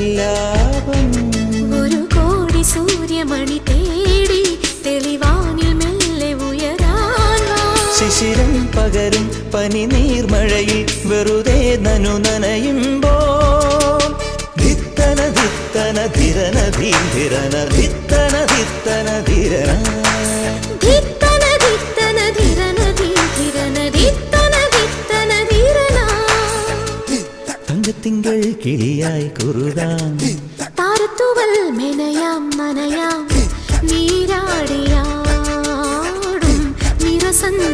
സല്ലാപം ഒരു കോടി സൂര്യമണി തേടി തെളിവാനിൽ മെല്ലെ ഉയരാൻ ശിശിരം പകരും പനി നീർമഴയിൽ വെറുതെ നനു നനയുമ്പോൾ ധിത്തന ധിത്തന ധിരന ധീരന ധിത്തന ധിത്തന ധിരന ധിത്തന ധിത്തന ധിരന ധീരന ധിത്തന ധിത്തന ധിരന തങ്കത്തിങ്കൾ കിളിയായി കുറുതാം താരത്തുവൽ മെനയാം നനയാം നീരാടിയാടും നിറസന്ധി